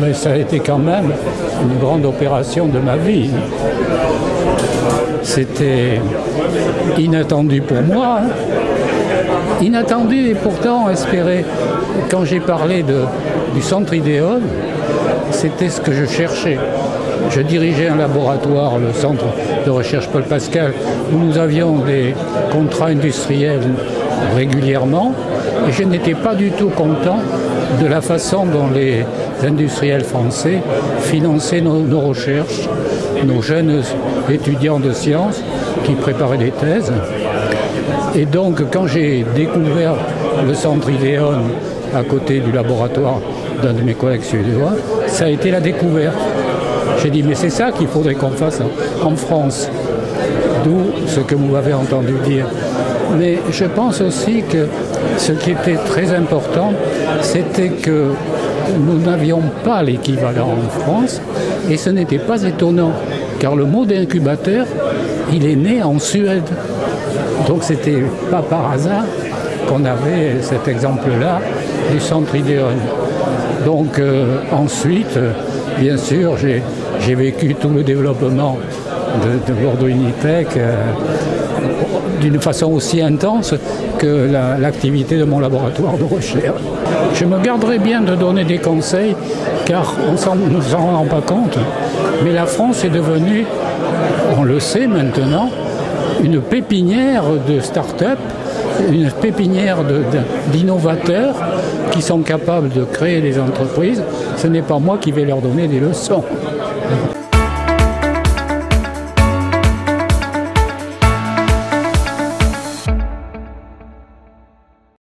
mais ça a été quand même une grande opération de ma vie. C'était inattendu pour moi, hein. Inattendu et pourtant espéré. Quand j'ai parlé du centre Idéon, c'était ce que je cherchais. Je dirigeais un laboratoire, le centre de recherche Paul Pascal, où nous avions des contrats industriels régulièrement, et je n'étais pas du tout content de la façon dont les industriels français finançaient nos recherches, nos jeunes étudiants de sciences qui préparaient des thèses. Et donc, quand j'ai découvert le centre Idéon à côté du laboratoire d'un de mes collègues suédois, ça a été la découverte. J'ai dit, mais c'est ça qu'il faudrait qu'on fasse en France. D'où ce que vous m'avez entendu dire. Mais je pense aussi que ce qui était très important, c'était que nous n'avions pas l'équivalent en France, et ce n'était pas étonnant, car le mot d'incubateur, il est né en Suède. Donc c'était pas par hasard qu'on avait cet exemple-là du centre Idéon. Donc ensuite, bien sûr, j'ai vécu tout le développement de l'ordre Unitec d'une façon aussi intense que l'activité de mon laboratoire de recherche. Je me garderai bien de donner des conseils, car on ne s'en rend pas compte, mais la France est devenue, on le sait maintenant, une pépinière de start-up, une pépinière d'innovateurs qui sont capables de créer des entreprises. Ce n'est pas moi qui vais leur donner des leçons.